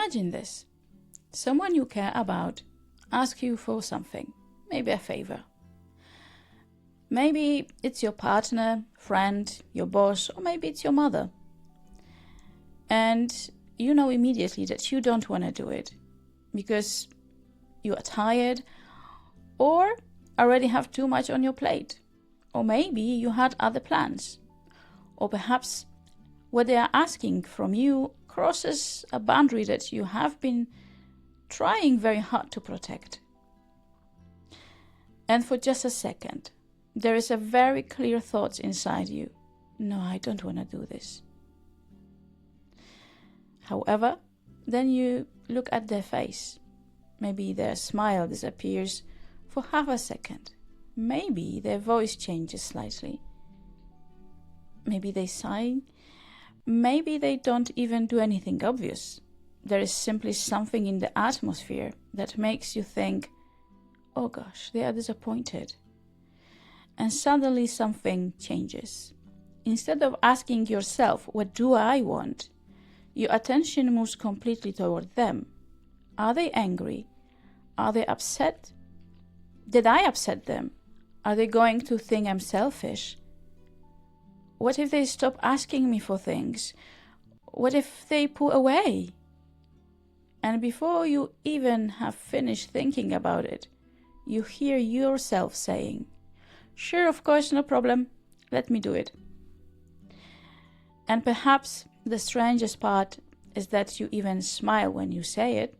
Imagine this. Someone you care about asks you for something, maybe a favor. Maybe it's your partner, friend, your boss, or maybe it's your mother. And you know immediately that you don't want to do it because you are tired or already have too much on your plate. Or maybe you had other plans. Or perhaps what they are asking from you crosses a boundary that you have been trying very hard to protect. And for just a second, there is a very clear thought inside you. No, I don't want to do this. However, then you look at their face. Maybe their smile disappears for half a second. Maybe their voice changes slightly. Maybe they sigh. Maybe they don't even do anything obvious. There is simply something in the atmosphere that makes you think, oh gosh, they are disappointed. And suddenly something changes. Instead of asking yourself, what do I want? Your attention moves completely toward them. Are they angry? Are they upset? Did I upset them? Are they going to think I'm selfish? What if they stop asking me for things? What if they pull away? And before you even have finished thinking about it, you hear yourself saying, sure, of course, no problem. Let me do it. And perhaps the strangest part is that you even smile when you say it.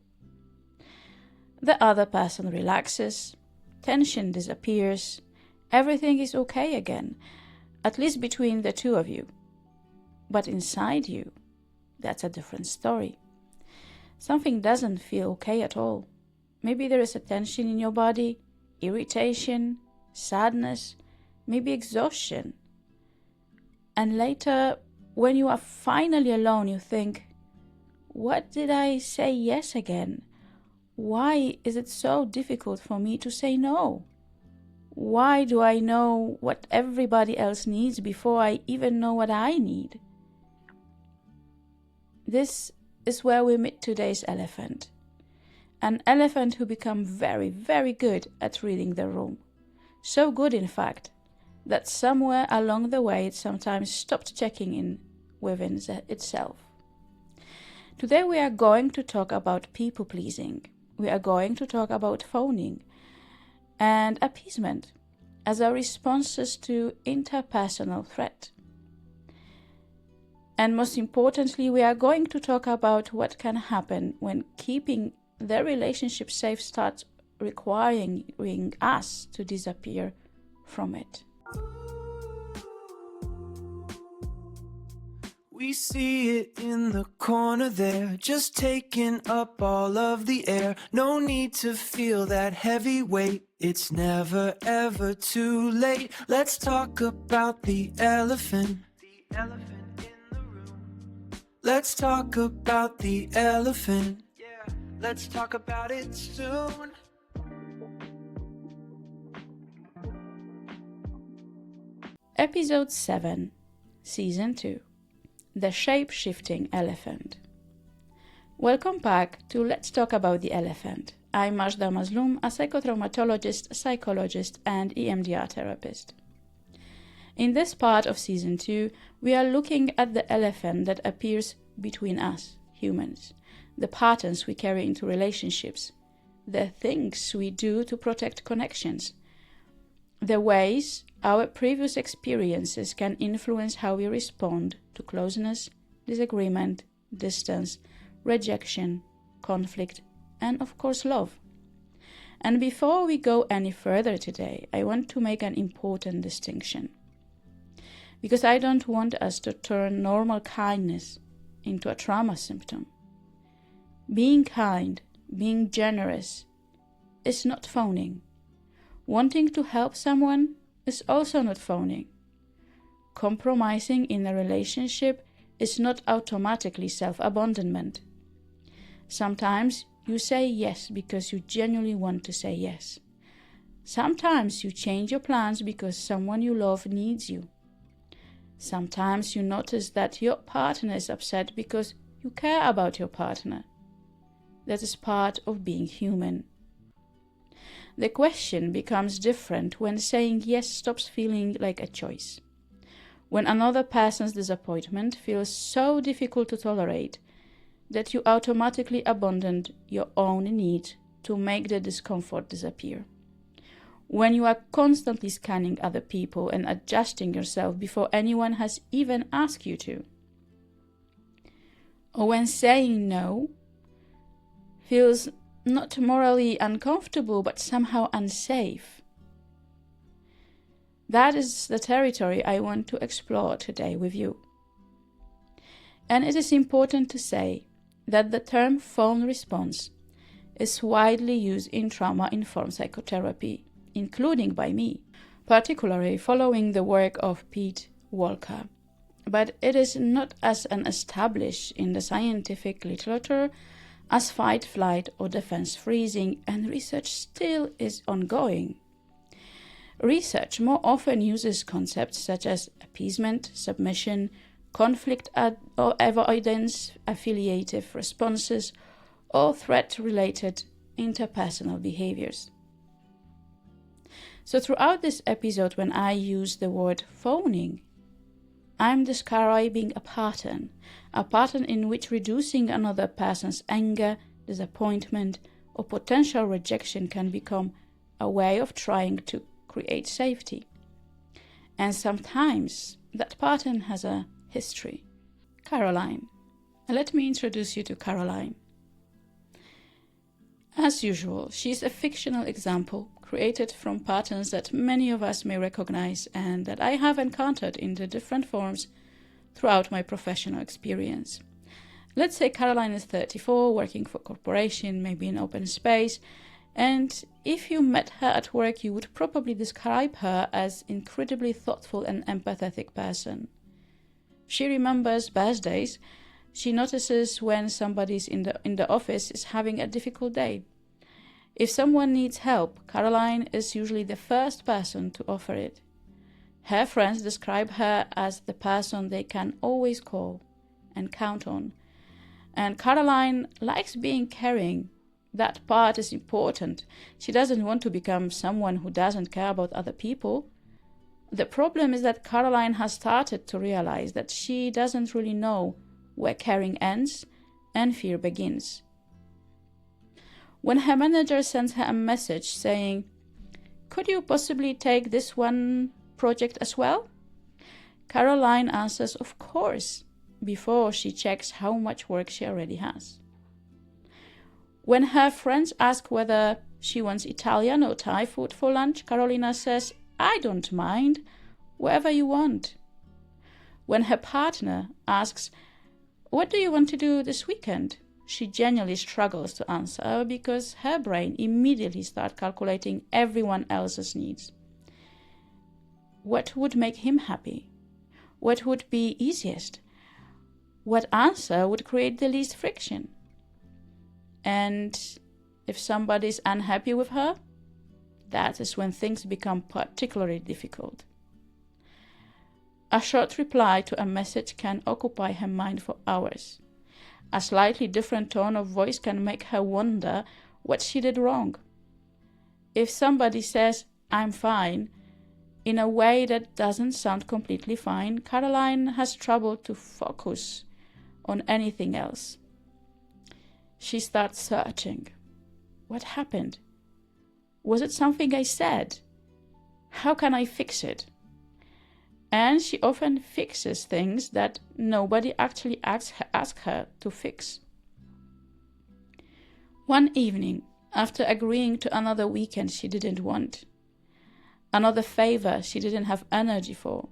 The other person relaxes, tension disappears, everything is okay again, at least between the two of you. But inside you, that's a different story. Something doesn't feel okay at all. Maybe there is a tension in your body, irritation, sadness, maybe exhaustion. And later, when you are finally alone, you think, what did I say yes again? Why is it so difficult for me to say no? Why do I know what everybody else needs before I even know what I need? This is where we meet today's elephant. An elephant who becomes very, very good at reading the room. So good, in fact, that somewhere along the way it sometimes stopped checking in within itself. Today we are going to talk about people-pleasing. We are going to talk about fawning and appeasement as our responses to interpersonal threat. And most importantly, we are going to talk about what can happen when keeping the relationship safe starts requiring us to disappear from it. We see it in the corner there, just taking up all of the air. No need to feel that heavy weight. It's never ever too late. Let's talk about the elephant. The elephant in the room. Let's talk about the elephant. Yeah, let's talk about it soon. Episode 7, Season 2. The Shape-Shifting Elephant. Welcome back to Let's Talk About the Elephant. I'm Majda Mazloum, a psychotraumatologist, psychologist, and EMDR therapist. In this part of Season 2, we are looking at the elephant that appears between us, humans, the patterns we carry into relationships, the things we do to protect connections, the ways our previous experiences can influence how we respond to closeness, disagreement, distance, rejection, conflict, and of course love. And before we go any further today, I want to make an important distinction. Because I don't want us to turn normal kindness into a trauma symptom. Being kind, being generous, is not fawning. Wanting to help someone is also not fawning. Compromising in a relationship is not automatically self-abandonment. Sometimes you say yes because you genuinely want to say yes. Sometimes you change your plans because someone you love needs you. Sometimes you notice that your partner is upset because you care about your partner. that is part of being human. The question becomes different when saying yes stops feeling like a choice. When another person's disappointment feels so difficult to tolerate that you automatically abandon your own need to make the discomfort disappear. When you are constantly scanning other people and adjusting yourself before anyone has even asked you to. Or when saying no feels not morally uncomfortable but somehow unsafe. That is the territory I want to explore today with you. And it is important to say that the term fawn response is widely used in trauma-informed psychotherapy, including by me, particularly following the work of Pete Walker. But it is not as established in the scientific literature as fight, flight, or defense freezing, and research still is ongoing. Research more often uses concepts such as appeasement, submission, conflict or avoidance, affiliative responses, or threat-related interpersonal behaviors. So throughout this episode, when I use the word fawning, I'm describing a pattern in which reducing another person's anger, disappointment, or potential rejection can become a way of trying to create safety. And sometimes that pattern has a history. Caroline. Let me introduce you to Caroline. As usual, she's a fictional example created from patterns that many of us may recognize and that I have encountered in the different forms throughout my professional experience. Let's say Caroline is 34, working for a corporation, maybe in open space, and if you met her at work, you would probably describe her as incredibly thoughtful and empathetic person. She remembers birthdays. She notices when somebody's in the office is having a difficult day. If someone needs help, Caroline is usually the first person to offer it. Her friends describe her as the person they can always call and count on. And Caroline likes being caring. That part is important. She doesn't want to become someone who doesn't care about other people. The problem is that Caroline has started to realize that she doesn't really know where caring ends and fear begins. When her manager sends her a message saying, "Could you possibly take this one project as well?" Caroline answers, "Of course," before she checks how much work she already has. When her friends ask whether she wants Italian or Thai food for lunch, Carolina says, "I don't mind, whatever you want." When her partner asks, "What do you want to do this weekend?" she genuinely struggles to answer because her brain immediately starts calculating everyone else's needs. What would make him happy? What would be easiest? What answer would create the least friction? And if somebody's unhappy with her, that is when things become particularly difficult. A short reply to a message can occupy her mind for hours. A slightly different tone of voice can make her wonder what she did wrong. If somebody says, "I'm fine," in a way that doesn't sound completely fine, Caroline has trouble to focus on anything else. She starts searching. What happened? Was it something I said? How can I fix it? And she often fixes things that nobody actually asks her to fix. One evening, after agreeing to another weekend she didn't want, another favor she didn't have energy for,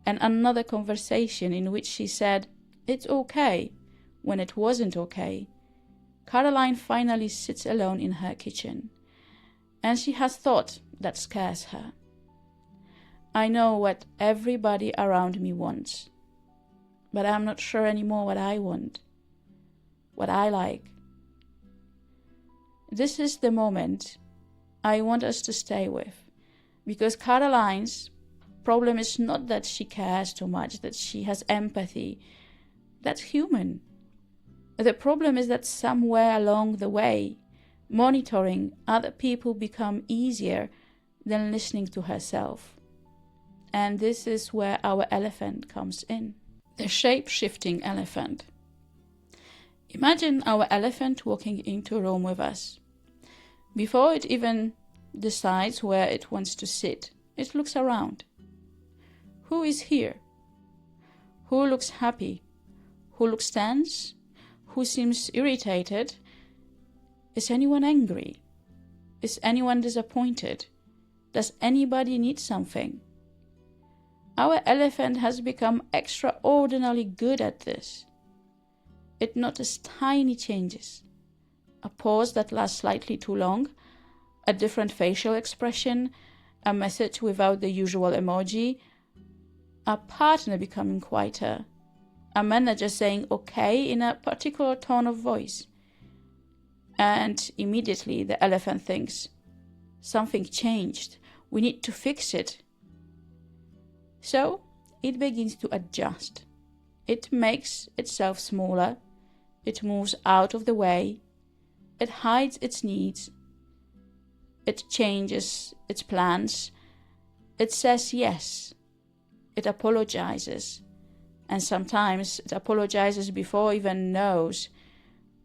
and another conversation in which she said, "It's okay," when it wasn't okay, Caroline finally sits alone in her kitchen, and she has thought that scares her. "I know what everybody around me wants, but I'm not sure anymore what I want, what I like." This is the moment I want us to stay with, because Caroline's problem is not that she cares too much, that she has empathy. That's human. The problem is that somewhere along the way, monitoring other people become easier than listening to herself. And this is where our elephant comes in. The shape-shifting elephant. Imagine our elephant walking into a room with us. Before it even decides where it wants to sit, it looks around. Who is here? Who looks happy? Who looks tense? Who seems irritated? Is anyone angry? Is anyone disappointed? Does anybody need something? Our elephant has become extraordinarily good at this. It notices tiny changes. A pause that lasts slightly too long, a different facial expression, a message without the usual emoji, a partner becoming quieter, a manager saying okay in a particular tone of voice. And immediately the elephant thinks, something changed, we need to fix it. So it begins to adjust. It makes itself smaller, it moves out of the way, it hides its needs, it changes its plans, it says yes, it apologizes, and sometimes it apologizes before it even knows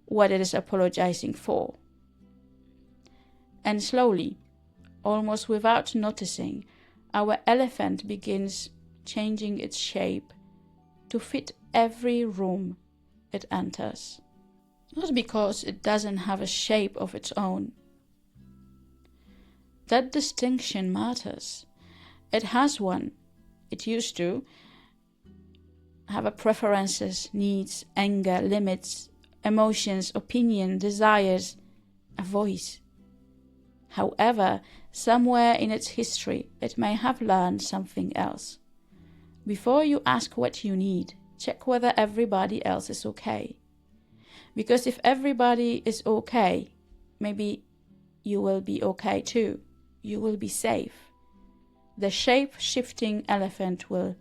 what it is apologizing for. And slowly, almost without noticing, our elephant begins changing its shape to fit every room it enters. Not because it doesn't have a shape of its own. That distinction matters. It has one. It used to have a preferences, needs, anger, limits, emotions, opinion, desires, a voice. However, somewhere in its history, it may have learned something else. Before you ask what you need, check whether everybody else is okay. Because if everybody is okay, maybe you will be okay too. You will be safe. The shape-shifting elephant will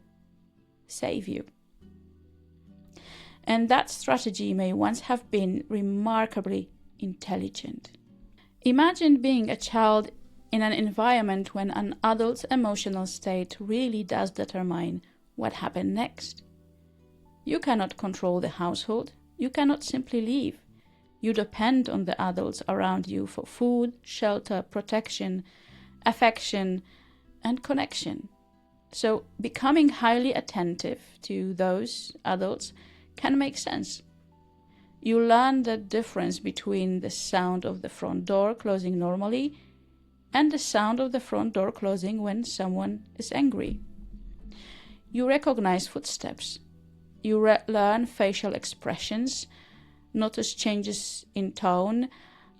save you. And that strategy may once have been remarkably intelligent. Imagine being a child in an environment when an adult's emotional state really does determine what happened next. You cannot control the household. You cannot simply leave. You depend on the adults around you for food, shelter, protection, affection, and connection. So becoming highly attentive to those adults can make sense. You learn the difference between the sound of the front door closing normally and the sound of the front door closing when someone is angry. You recognize footsteps. You learn facial expressions, notice changes in tone,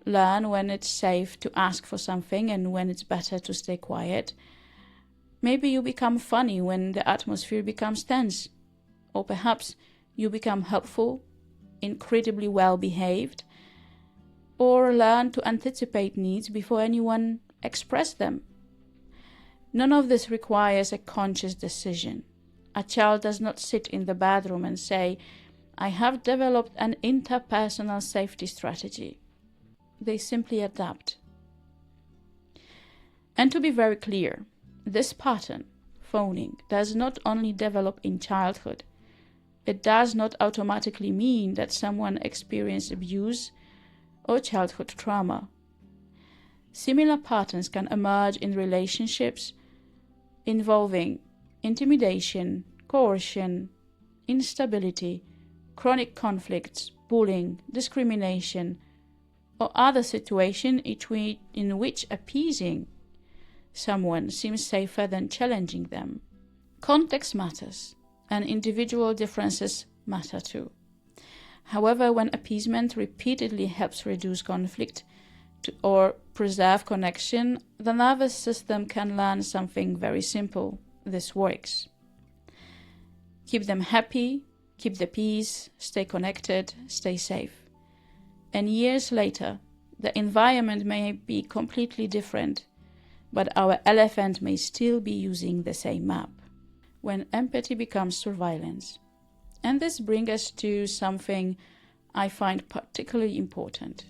learn when it's safe to ask for something and when it's better to stay quiet. Maybe you become funny when the atmosphere becomes tense, or perhaps you become helpful, incredibly well-behaved, or learn to anticipate needs before anyone expresses them. None of this requires a conscious decision. A child does not sit in the bedroom and say, I have developed an interpersonal safety strategy. They simply adapt. And to be very clear, this pattern, phoning, does not only develop in childhood. It does not automatically mean that someone experienced abuse or childhood trauma. Similar patterns can emerge in relationships involving intimidation, coercion, instability, chronic conflicts, bullying, discrimination, or other situations in which appeasing someone seems safer than challenging them. Context matters, and individual differences matter too. However, when appeasement repeatedly helps reduce conflict or preserve connection, the nervous system can learn something very simple. This works. Keep them happy, keep the peace, stay connected, stay safe. And years later, the environment may be completely different, but our elephant may still be using the same map. When empathy becomes surveillance. And this brings us to something I find particularly important.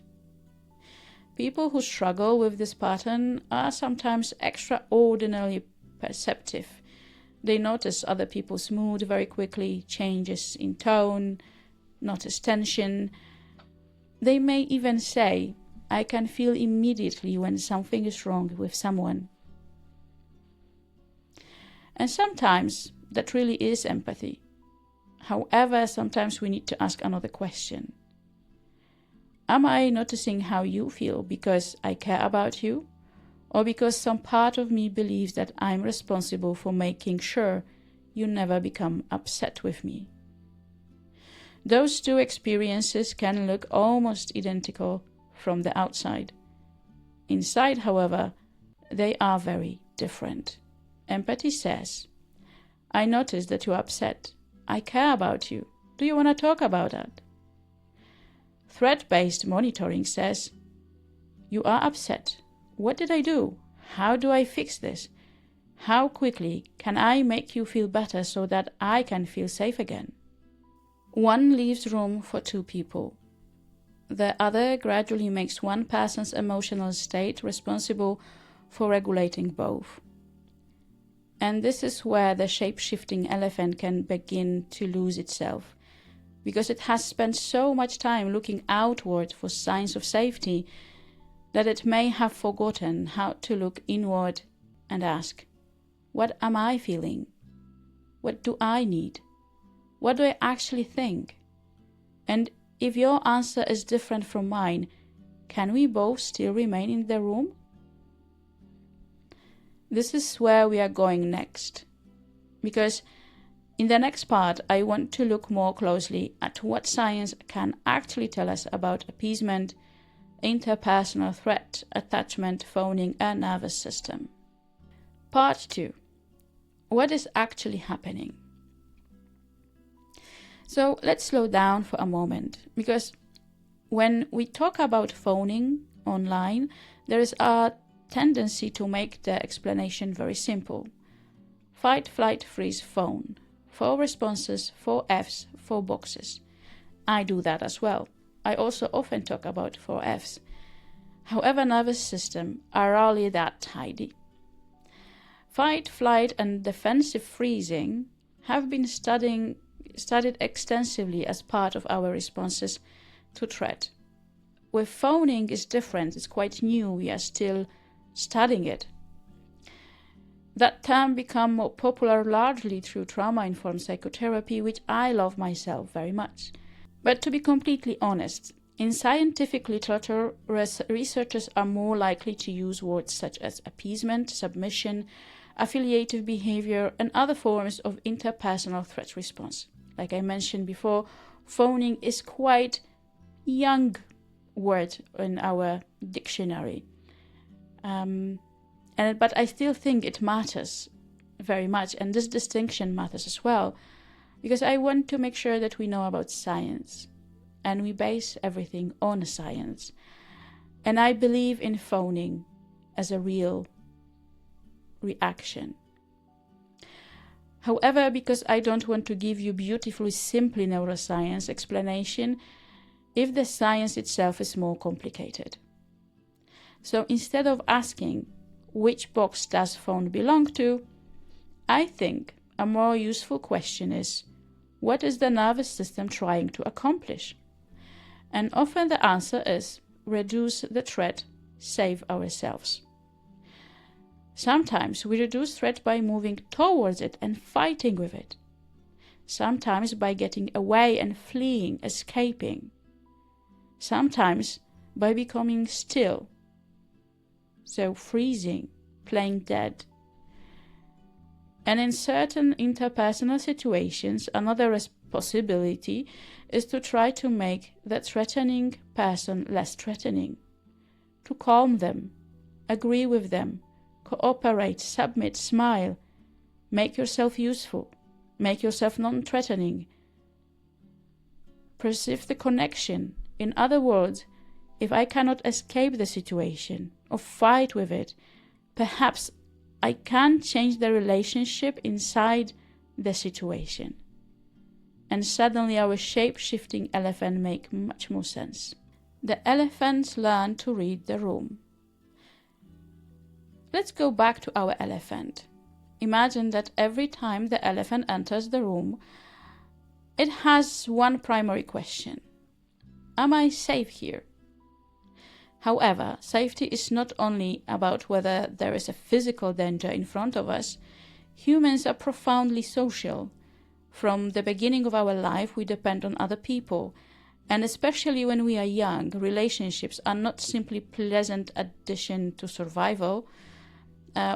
People who struggle with this pattern are sometimes extraordinarily perceptive. They notice other people's mood very quickly, changes in tone, notice tension. They may even say, I can feel immediately when something is wrong with someone. And sometimes that really is empathy. However, sometimes we need to ask another question. Am I noticing how you feel because I care about you? Or because some part of me believes that I'm responsible for making sure you never become upset with me? Those two experiences can look almost identical from the outside. Inside, however, they are very different. Empathy says, I notice that you're upset. I care about you. Do you want to talk about that? Threat-based monitoring says, you are upset. What did I do? How do I fix this? How quickly can I make you feel better so that I can feel safe again? One leaves room for two people. The other gradually makes one person's emotional state responsible for regulating both. And this is where the shape-shifting elephant can begin to lose itself, because it has spent so much time looking outward for signs of safety that it may have forgotten how to look inward and ask, what am I feeling? What do I need? What do I actually think? And if your answer is different from mine, can we both still remain in the room? This is where we are going next, because in the next part, I want to look more closely at what science can actually tell us about appeasement, interpersonal threat, attachment, phoning, and nervous system. Part 2. What is actually happening? So let's slow down for a moment, because when we talk about phoning online, there is a tendency to make the explanation very simple. Fight, flight, freeze, phone. 4 responses, 4 Fs, 4 boxes. I do that as well. I also often talk about 4 Fs. However, nervous system are rarely that tidy. Fight, flight, and defensive freezing have been studied extensively as part of our responses to threat. With phoning is different, it's quite new, we are still studying it. That term became more popular largely through trauma-informed psychotherapy, which I love myself very much. But to be completely honest, in scientific literature, researchers are more likely to use words such as appeasement, submission, affiliative behavior, and other forms of interpersonal threat response. Like I mentioned before, phoning is quite a young word in our dictionary. But I still think it matters very much, and this distinction matters as well, because I want to make sure that we know about science, and we base everything on science. And I believe in phoning as a real reaction. However, because I don't want to give you beautifully simply neuroscience explanation, if the science itself is more complicated. So instead of asking, which box does phone belong to? I think a more useful question is, what is the nervous system trying to accomplish? And often the answer is, reduce the threat, save ourselves. Sometimes we reduce threat by moving towards it and fighting with it. Sometimes by getting away and fleeing, escaping. Sometimes by becoming still. So freezing, playing dead. And in certain interpersonal situations, another possibility is to try to make the threatening person less threatening. To calm them, agree with them, cooperate, submit, smile, make yourself useful, make yourself non-threatening. Perceive the connection. In other words, if I cannot escape the situation or fight with it, perhaps I can change the relationship inside the situation. and suddenly our shape-shifting elephant makes much more sense. The elephants learn to read the room. Let's go back to our elephant. Imagine that every time the elephant enters the room, it has one primary question: am I safe here? However, safety is not only about whether there is a physical danger in front of us. Humans are profoundly social. From the beginning of our life, we depend on other people, and especially when we are young, relationships are not simply pleasant addition to survival.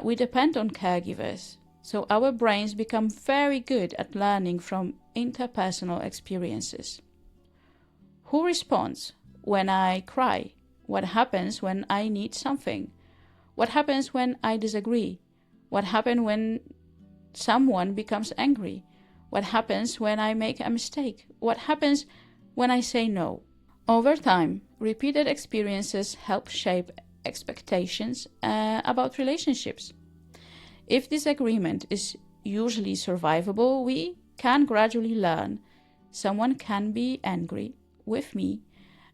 We depend on caregivers, so our brains become very good at learning from interpersonal experiences. Who responds when I cry? What happens when I need something? What happens when I disagree? What happens when someone becomes angry? What happens when I make a mistake? What happens when I say no? Over time, repeated experiences help shape expectations about relationships. If disagreement is usually survivable, we can gradually learn someone can be angry with me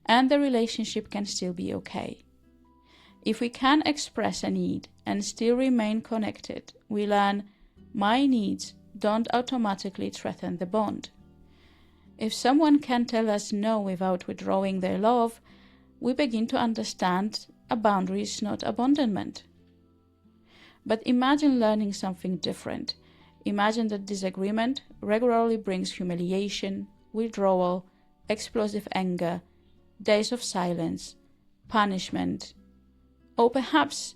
and the relationship can still be okay. If we can express a need and still remain connected, we learn my needs don't automatically threaten the bond. If someone can tell us no without withdrawing their love, we begin to understand a boundary is not abandonment. But imagine learning something different. Imagine that disagreement regularly brings humiliation, withdrawal, explosive anger, days of silence, punishment. Or perhaps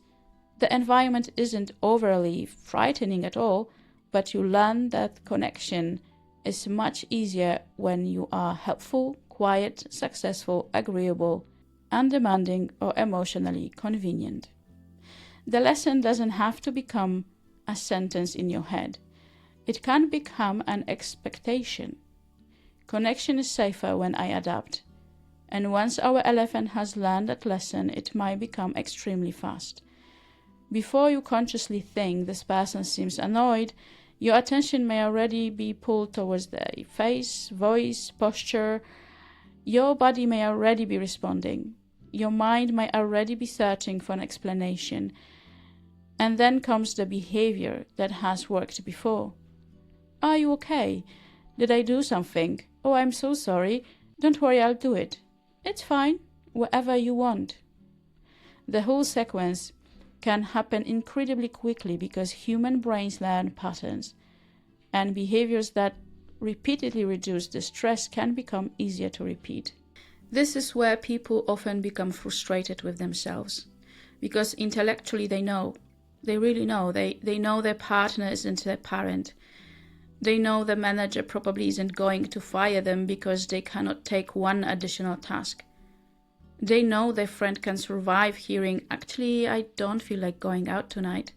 the environment isn't overly frightening at all, but you learn that connection is much easier when you are helpful, quiet, successful, agreeable, undemanding, or emotionally convenient. The lesson doesn't have to become a sentence in your head. It can become an expectation. Connection is safer when I adapt. And once our elephant has learned that lesson, it might become extremely fast. Before you consciously think this person seems annoyed, your attention may already be pulled towards their face, voice, posture. Your body may already be responding. Your mind might already be searching for an explanation. And then comes the behavior that has worked before. Are you okay? Did I do something? Oh, I'm so sorry. Don't worry, I'll do it. It's fine, wherever you want. The whole sequence can happen incredibly quickly because human brains learn patterns, and behaviors that repeatedly reduce the stress can become easier to repeat. This is where people often become frustrated with themselves, because intellectually they really know, they know their partner isn't their parent. They know the manager probably isn't going to fire them because they cannot take one additional task. They know their friend can survive hearing, actually, I don't feel like going out tonight.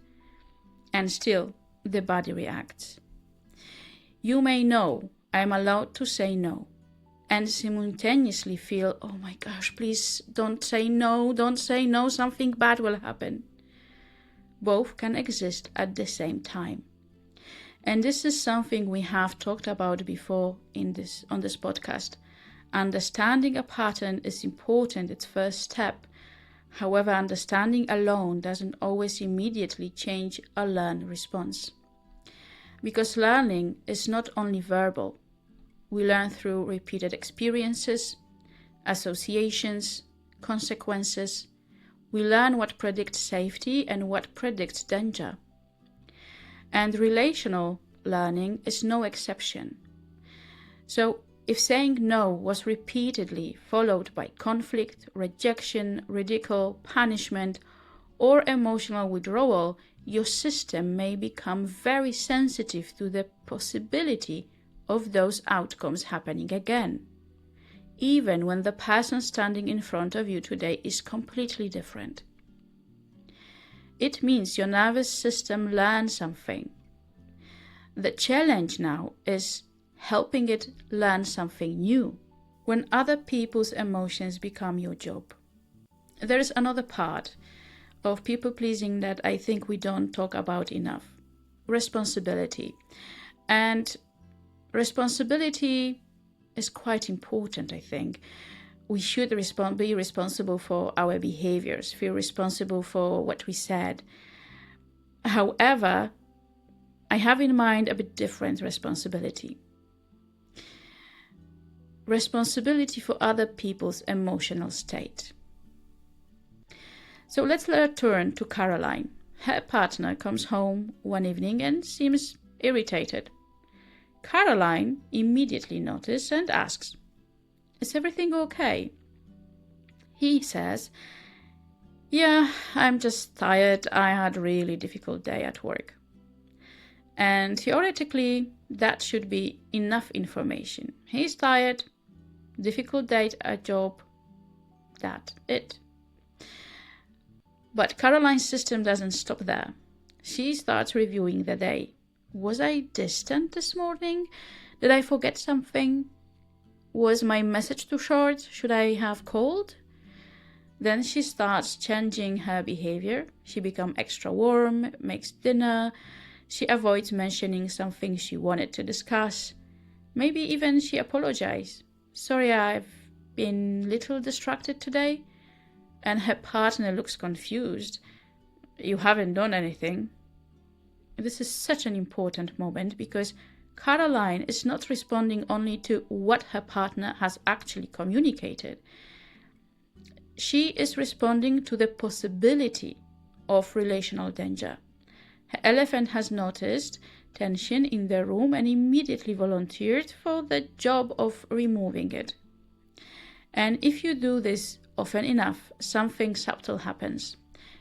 And still, the body reacts. You may know I'm allowed to say no, and simultaneously feel, oh my gosh, please don't say no, something bad will happen. Both can exist at the same time. And this is something we have talked about before on this podcast. Understanding a pattern is important, it's first step. However, understanding alone doesn't always immediately change a learned response. Because learning is not only verbal. We learn through repeated experiences, associations, consequences. We learn what predicts safety and what predicts danger. And relational learning is no exception. So, if saying no was repeatedly followed by conflict, rejection, ridicule, punishment, or emotional withdrawal, your system may become very sensitive to the possibility of those outcomes happening again, even when the person standing in front of you today is completely different. It means your nervous system learned something. The challenge now is helping it learn something new when other people's emotions become your job. There is another part of people-pleasing that I think we don't talk about enough: responsibility. And Responsibility is quite important, I think. We should be responsible for our behaviors, feel responsible for what we said. However, I have in mind a bit different responsibility. Responsibility for other people's emotional state. So let's return to Caroline. Her partner comes home one evening and seems irritated. Caroline immediately notices and asks, "Is everything okay?" He says, "Yeah, I'm just tired. I had a really difficult day at work." And theoretically, that should be enough information. He's tired, difficult day at job, that's it. But Caroline's system doesn't stop there. She starts reviewing the day. Was I distant this morning? Did I forget something? Was my message too short? Should I have called? Then she starts changing her behavior. She becomes extra warm, makes dinner. She avoids mentioning something she wanted to discuss. Maybe even she apologizes. "Sorry, I've been a little distracted today." And her partner looks confused. "You haven't done anything." This is such an important moment because Caroline is not responding only to what her partner has actually communicated. She is responding to the possibility of relational danger. Her elephant has noticed tension in the room and immediately volunteered for the job of removing it. And if you do this often enough, something subtle happens.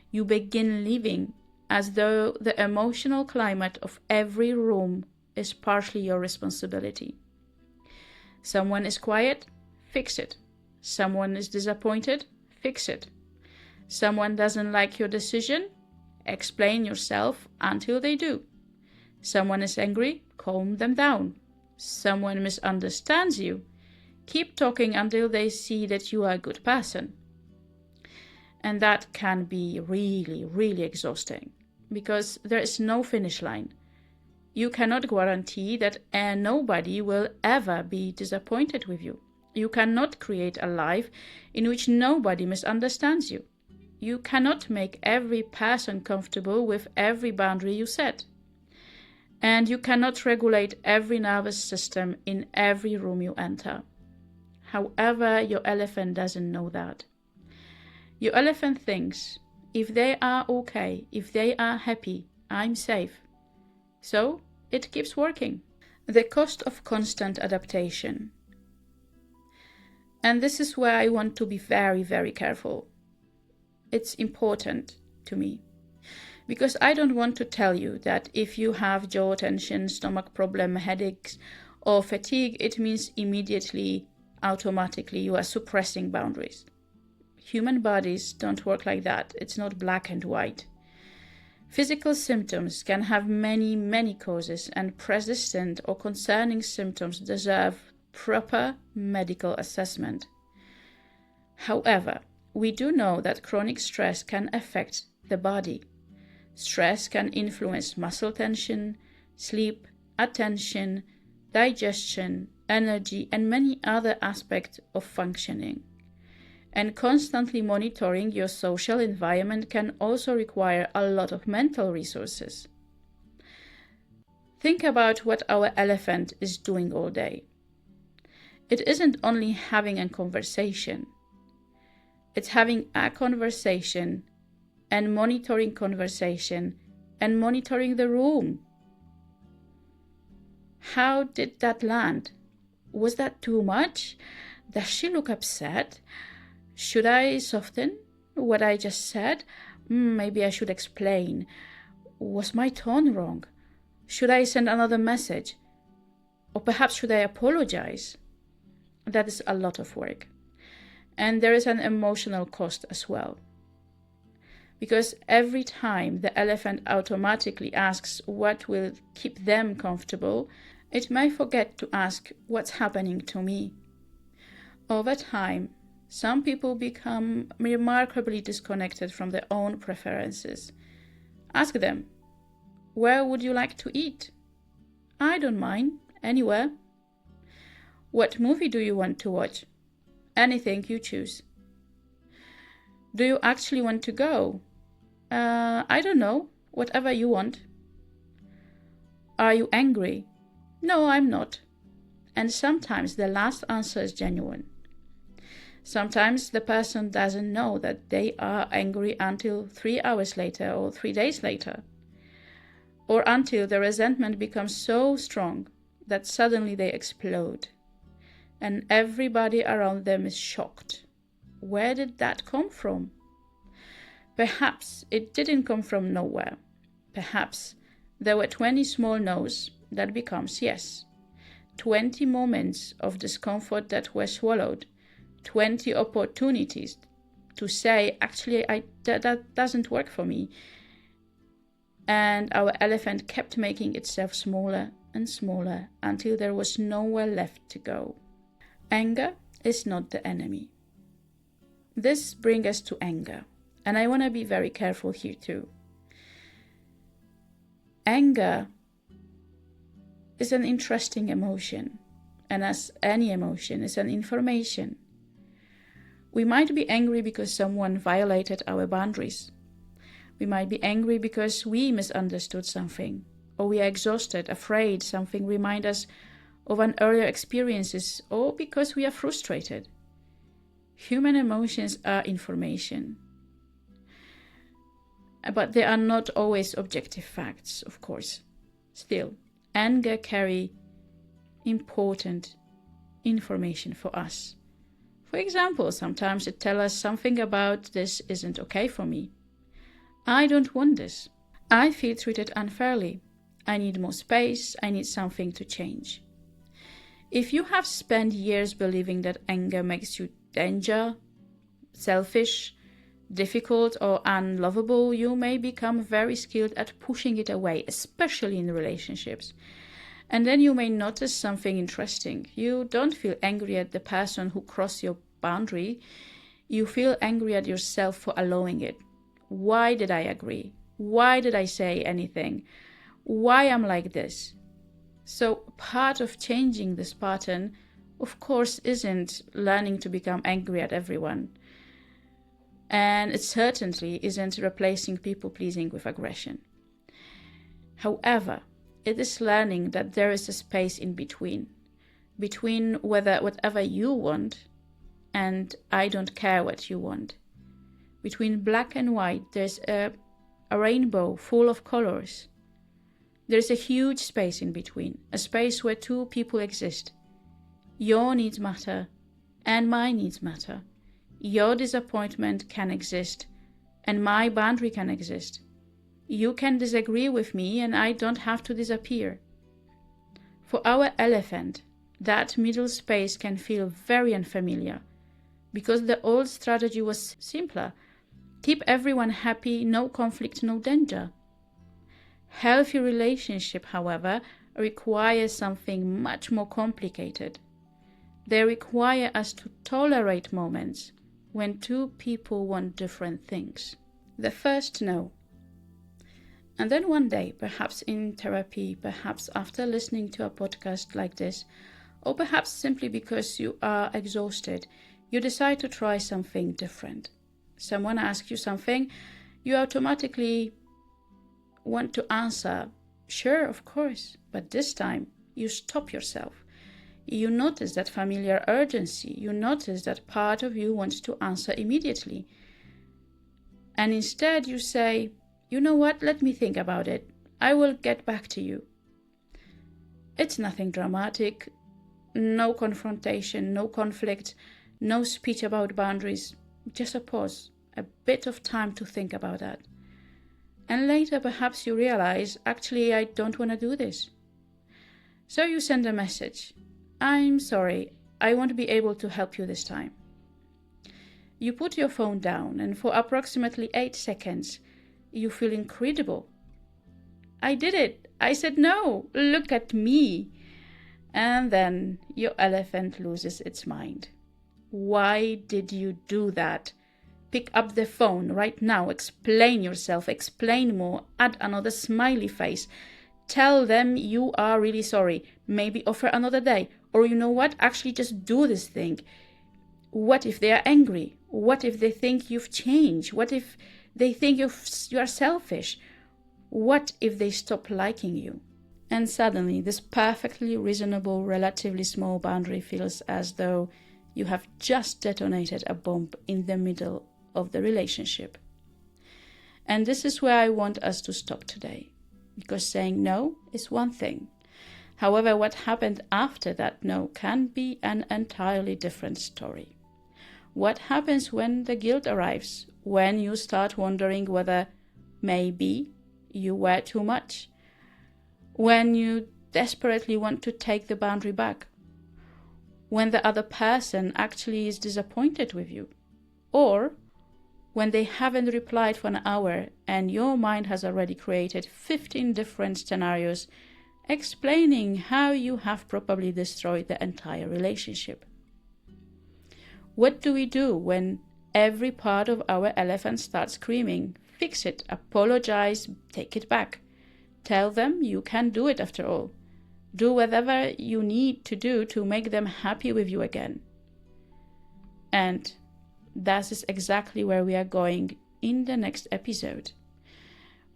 You begin living as though the emotional climate of every room is partially your responsibility. Someone is quiet, fix it. Someone is disappointed, fix it. Someone doesn't like your decision, explain yourself until they do. Someone is angry, calm them down. Someone misunderstands you, keep talking until they see that you are a good person. And that can be really, really exhausting because there is no finish line. You cannot guarantee that nobody will ever be disappointed with you. You cannot create a life in which nobody misunderstands you. You cannot make every person comfortable with every boundary you set. And you cannot regulate every nervous system in every room you enter. However, your elephant doesn't know that. Your elephant thinks, if they are okay, if they are happy, I'm safe. So it keeps working. The cost of constant adaptation. And this is where I want to be very, very careful. It's important to me. Because I don't want to tell you that if you have jaw tension, stomach problem, headaches, or fatigue, it means immediately, automatically you are suppressing boundaries. Human bodies don't work like that. It's not black and white. Physical symptoms can have many, many causes, and persistent or concerning symptoms deserve proper medical assessment. However, we do know that chronic stress can affect the body. Stress can influence muscle tension, sleep, attention, digestion, energy, and many other aspects of functioning. And constantly monitoring your social environment can also require a lot of mental resources. Think about what our elephant is doing all day. It isn't only having a conversation. It's having a conversation and monitoring conversation and monitoring the room. How did that land? Was that too much? Does she look upset? Should I soften what I just said? Maybe I should explain. Was my tone wrong? Should I send another message? Or perhaps should I apologize? That is a lot of work. And there is an emotional cost as well. Because every time the elephant automatically asks what will keep them comfortable, it may forget to ask what's happening to me. Over time, some people become remarkably disconnected from their own preferences. Ask them, where would you like to eat? I don't mind, anywhere, What movie do you want to watch? Anything you choose. Do you actually want to go? I don't know. Whatever you want. Are you angry? No, I'm not. And sometimes the last answer is genuine. Sometimes the person doesn't know that they are angry until 3 hours later or 3 days later, or until the resentment becomes so strong that suddenly they explode, and everybody around them is shocked. Where did that come from? Perhaps it didn't come from nowhere. Perhaps there were 20 small no's that becomes yes. 20 moments of discomfort that were swallowed. 20 opportunities to say, actually, that doesn't work for me. And our elephant kept making itself smaller and smaller until there was nowhere left to go. Anger is not the enemy. This brings us to anger. And I want to be very careful here too. Anger is an interesting emotion. And as any emotion, is an information. We might be angry because someone violated our boundaries. We might be angry because we misunderstood something, or we are exhausted, afraid something reminds us of an earlier experiences, or because we are frustrated. Human emotions are information. But they are not always objective facts, of course. Still, anger carries important information for us. For example, sometimes it tells us something about this isn't okay for me. I don't want this. I feel treated unfairly. I need more space. I need something to change. If you have spent years believing that anger makes you danger, selfish, difficult, or unlovable, you may become very skilled at pushing it away, especially in relationships. And then you may notice something interesting. You don't feel angry at the person who crossed your boundary. You feel angry at yourself for allowing it. Why did I agree? Why did I say anything? Why am I like this? So part of changing this pattern, of course, isn't learning to become angry at everyone. And it certainly isn't replacing people-pleasing with aggression. However, it is learning that there is a space in between whatever you want and I don't care what you want. Between black and white, there's a rainbow full of colors. There's a huge space in between, a space where two people exist. Your needs matter and my needs matter. Your disappointment can exist and my boundary can exist. You can disagree with me and I don't have to disappear. For our elephant, that middle space can feel very unfamiliar because the old strategy was simpler. Keep everyone happy, no conflict, no danger. Healthy relationship, however, requires something much more complicated. They require us to tolerate moments when two people want different things. The first no. And then one day, perhaps in therapy, perhaps after listening to a podcast like this, or perhaps simply because you are exhausted, you decide to try something different. Someone asks you something, you automatically want to answer, sure, of course, but this time you stop yourself. You notice that familiar urgency. You notice that part of you wants to answer immediately. And instead you say, you know what, let me think about it. I will get back to you. It's nothing dramatic, no confrontation, no conflict, no speech about boundaries, just a pause, a bit of time to think about that. And later perhaps you realize, actually, I don't want to do this. So you send a message. I'm sorry, I won't be able to help you this time. You put your phone down and for approximately 8 seconds, you feel incredible. I did it. I said no. Look at me. And then your elephant loses its mind. Why did you do that? Pick up the phone right now. Explain yourself. Explain more. Add another smiley face. Tell them you are really sorry. Maybe offer another day. Or you know what? Actually just do this thing. What if they are angry? What if they think you've changed? What if they think you are selfish? What if they stop liking you? And suddenly, this perfectly reasonable, relatively small boundary feels as though you have just detonated a bomb in the middle of the relationship. And this is where I want us to stop today, because saying no is one thing. However, what happened after that no can be an entirely different story. What happens when the guilt arrives, when you start wondering whether maybe you were too much, when you desperately want to take the boundary back, when the other person actually is disappointed with you, or when they haven't replied for an hour and your mind has already created 15 different scenarios explaining how you have probably destroyed the entire relationship. What do we do when every part of our elephant starts screaming, fix it, apologize, take it back? Tell them you can do it after all. Do whatever you need to do to make them happy with you again. And that is exactly where we are going in the next episode.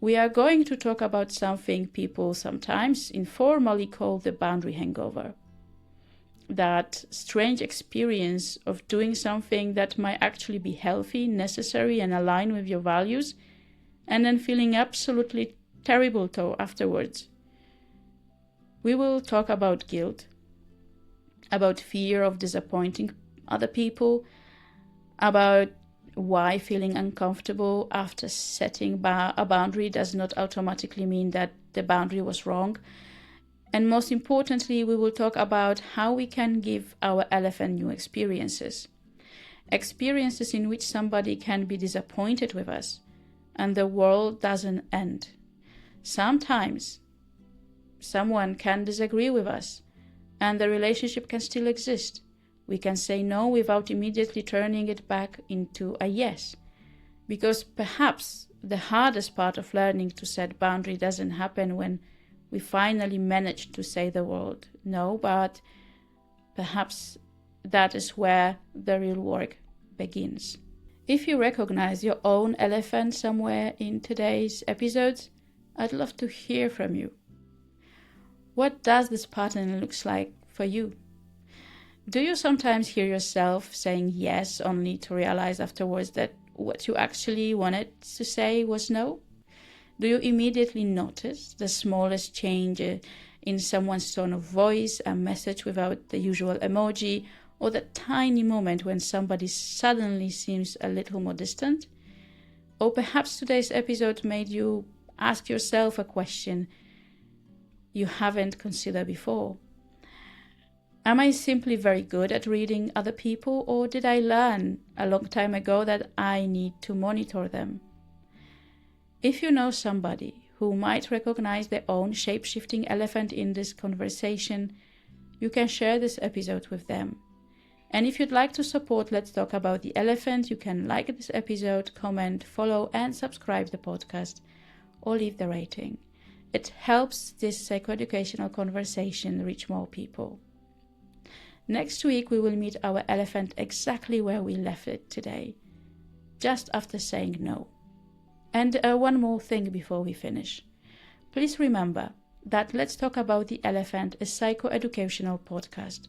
We are going to talk about something people sometimes informally call the boundary hangover. That strange experience of doing something that might actually be healthy, necessary, and aligned with your values, and then feeling absolutely terrible afterwards. We will talk about guilt, about fear of disappointing other people, about why feeling uncomfortable after setting a boundary does not automatically mean that the boundary was wrong. And most importantly, we will talk about how we can give our elephant new experiences. Experiences in which somebody can be disappointed with us and the world doesn't end. Sometimes someone can disagree with us and the relationship can still exist. We can say no without immediately turning it back into a yes. Because perhaps the hardest part of learning to set boundary doesn't happen when we finally manage to say the word no, but perhaps that is where the real work begins. If you recognize your own elephant somewhere in today's episodes, I'd love to hear from you. What does this pattern look like for you? Do you sometimes hear yourself saying yes only to realize afterwards that what you actually wanted to say was no? Do you immediately notice the smallest change in someone's tone of voice, a message without the usual emoji, or the tiny moment when somebody suddenly seems a little more distant? Or perhaps today's episode made you ask yourself a question you haven't considered before. Am I simply very good at reading other people, or did I learn a long time ago that I need to monitor them? If you know somebody who might recognize their own shape-shifting elephant in this conversation, you can share this episode with them. And if you'd like to support Let's Talk About the Elephant, you can like this episode, comment, follow, and subscribe the podcast, or leave the rating. It helps this psychoeducational conversation reach more people. Next week, we will meet our elephant exactly where we left it today, just after saying no. And one more thing before we finish. Please remember that Let's Talk About the Elephant is a psychoeducational podcast.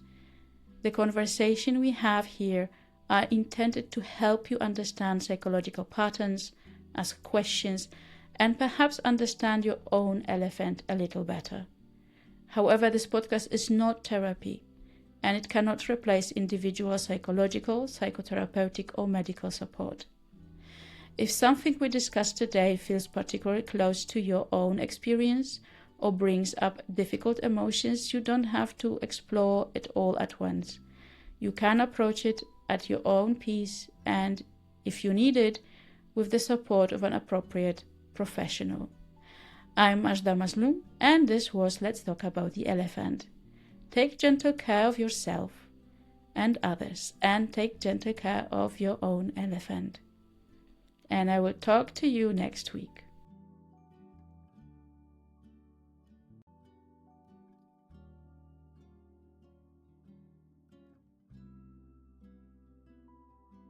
The conversation we have here are intended to help you understand psychological patterns, ask questions, and perhaps understand your own elephant a little better. However, this podcast is not therapy, and it cannot replace individual psychological, psychotherapeutic, or medical support. If something we discussed today feels particularly close to your own experience or brings up difficult emotions, you don't have to explore it all at once. You can approach it at your own pace and, if you need it, with the support of an appropriate professional. I'm Majda Mazloum, and this was Let's Talk About the Elephant. Take gentle care of yourself and others, and take gentle care of your own elephant. And I will talk to you next week.